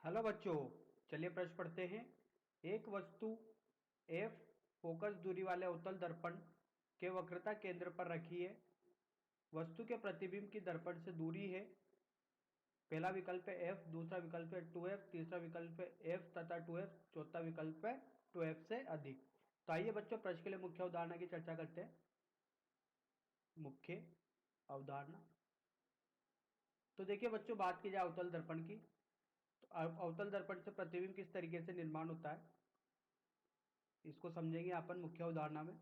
Hello बच्चों, चलिए प्रश्न पढ़ते हैं। एक वस्तु F फोकस दूरी वाले अवतल दर्पण के वक्रता केंद्र पर रखी है। वस्तु के प्रतिबिंब की दर्पण से दूरी है। पहला विकल्प है F, दूसरा विकल्प है 2F, तीसरा विकल्प है F तथा 2F, चौथा विकल्प है 2F से अधिक। तो आइए बच्चों प्रश्न के लिए मुख्य अवधारणा की चर्चा करते हैं। मुख्य अवधारणा। तो देखिए बच्चों, बात की जाए अवतल दर्पण की, तो अवतल दर्पण से प्रतिबिंब किस तरीके से निर्माण होता है इसको समझेंगे अपन मुख्य उदाहरण में।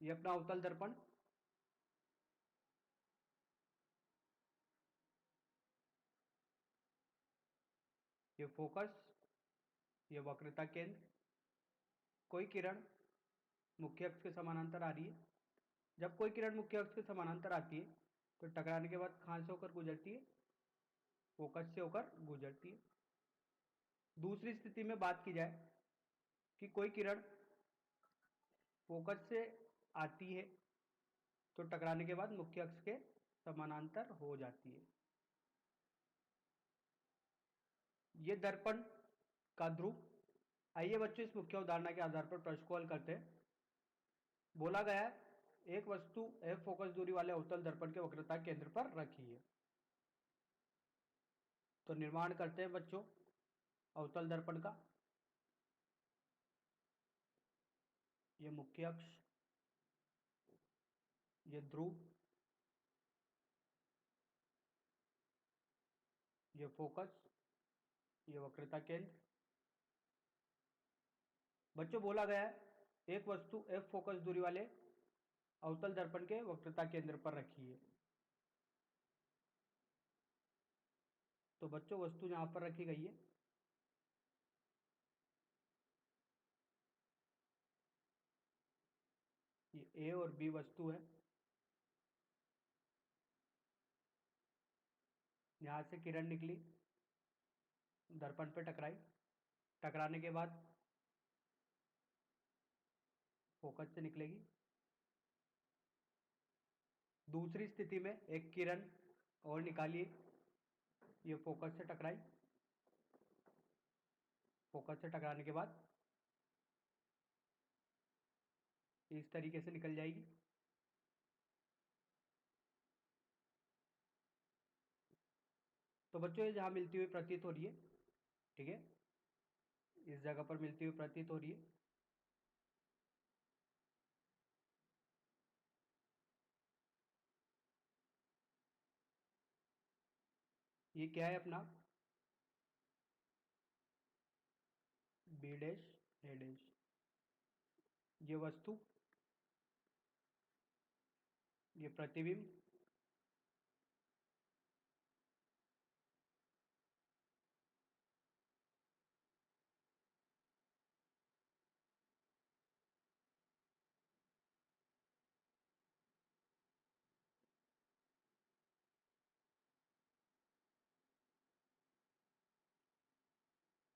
ये अपना अवतल दर्पण, ये फोकस, ये वक्रता केंद्र। कोई किरण मुख्य अक्ष के समानांतर आ रही है। जब कोई किरण मुख्य अक्ष के समानांतर आती है तो टकराने के बाद कहां से होकर गुजरती है? फोकस से होकर गुजरती है। दूसरी स्थिति में बात की जाए कि कोई किरण फोकस से आती है तो टकराने के बाद मुख्य अक्ष के समानांतर हो जाती है। ये दर्पण का ध्रुव। आइए बच्चों इस मुख्य उदाहरण के आधार पर प्रश्न को हल करते हैं। बोला गया है एक वस्तु F फोकस दूरी वाले अवतल दर्पण के वक्रता केंद्र पर रखी है। तो निर्माण करते हैं बच्चों अवतल दर्पण का। ये मुख्य अक्ष, ये ध्रुव, ये फोकस, ये वक्रता केंद्र। बच्चों बोला गया है एक वस्तु F फोकस दूरी वाले अवतल दर्पण के वक्रता केंद्र पर रखी है। तो बच्चों वस्तु यहां पर रखी गई है। ये A और B वस्तु है। यहां से किरण निकली, दर्पण पे टकराई, टकराने के बाद फोकस से निकलेगी। दूसरी स्थिति में एक किरण और निकालिए, ये फोकस से टकराई, फोकस से टकराने के बाद इस तरीके से निकल जाएगी। तो बच्चों ये जहां मिलती हुई प्रतीत हो रही है, ठीक है, इस जगह पर मिलती हुई प्रतीत हो रही है। ये क्या है अपना? बी डैश ए डैश। ये वस्तु, ये प्रतिबिंब,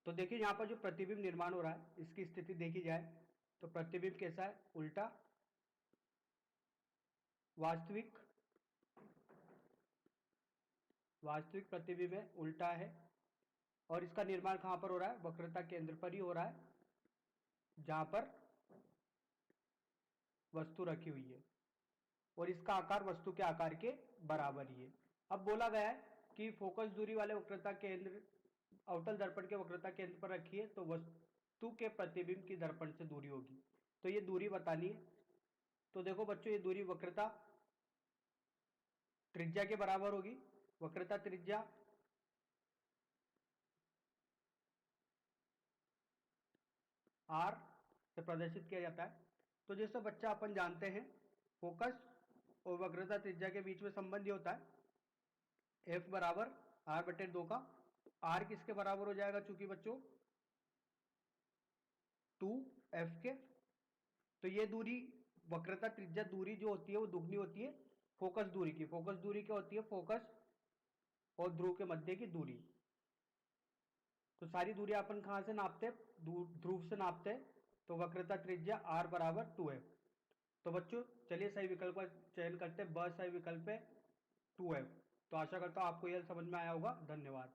तो देखिए यहां पर जो प्रतिबिंब निर्माण हो रहा है इसकी स्थिति देखी जाए तो प्रतिबिंब कैसा है? उल्टा। वास्तविक, वास्तविक प्रतिबिंब है, उल्टा है। और इसका निर्माण कहां पर हो रहा है? वक्रता केंद्र पर ही हो रहा है जहां पर वस्तु रखी हुई है, और इसका आकार वस्तु के आकार के बराबर ही है। अब बोला गया है कि फोकस दूरी वाले वक्रता केंद्र अवतल दर्पण के वक्रता केंद्र पर रखी है तो वस्तु के प्रतिबिंब की दर्पण से दूरी होगी। तो ये दूरी बतानी है। तो देखो बच्चों, ये दूरी वक्रता त्रिज्या के बराबर होगी। वक्रता त्रिज्या आर से प्रदर्शित किया जाता है। तो जैसे बच्चा अपन जानते हैं फोकस और वक्रता त्रिज्या के बीच में संबंध ये होता है एफ बराबर आर बटे 2 का। आर किसके बराबर हो जाएगा? चूंकि बच्चों 2 एफ के। तो ये दूरी वक्रता त्रिज्या दूरी जो होती है वो दुगनी होती है फोकस दूरी की। फोकस दूरी क्या होती है? फोकस और ध्रुव के मध्य की दूरी। तो सारी दूरी अपन कहां से नापते हैं? ध्रुव से नापते हैं। तो वक्रता त्रिज्या आर बराबर 2 एफ। तो बच्चों चलिए सही विकल्प का चयन करते हैं। ब सही विकल्प है 2F। तो आशा करता हूँ आपको यह समझ में आया होगा। धन्यवाद।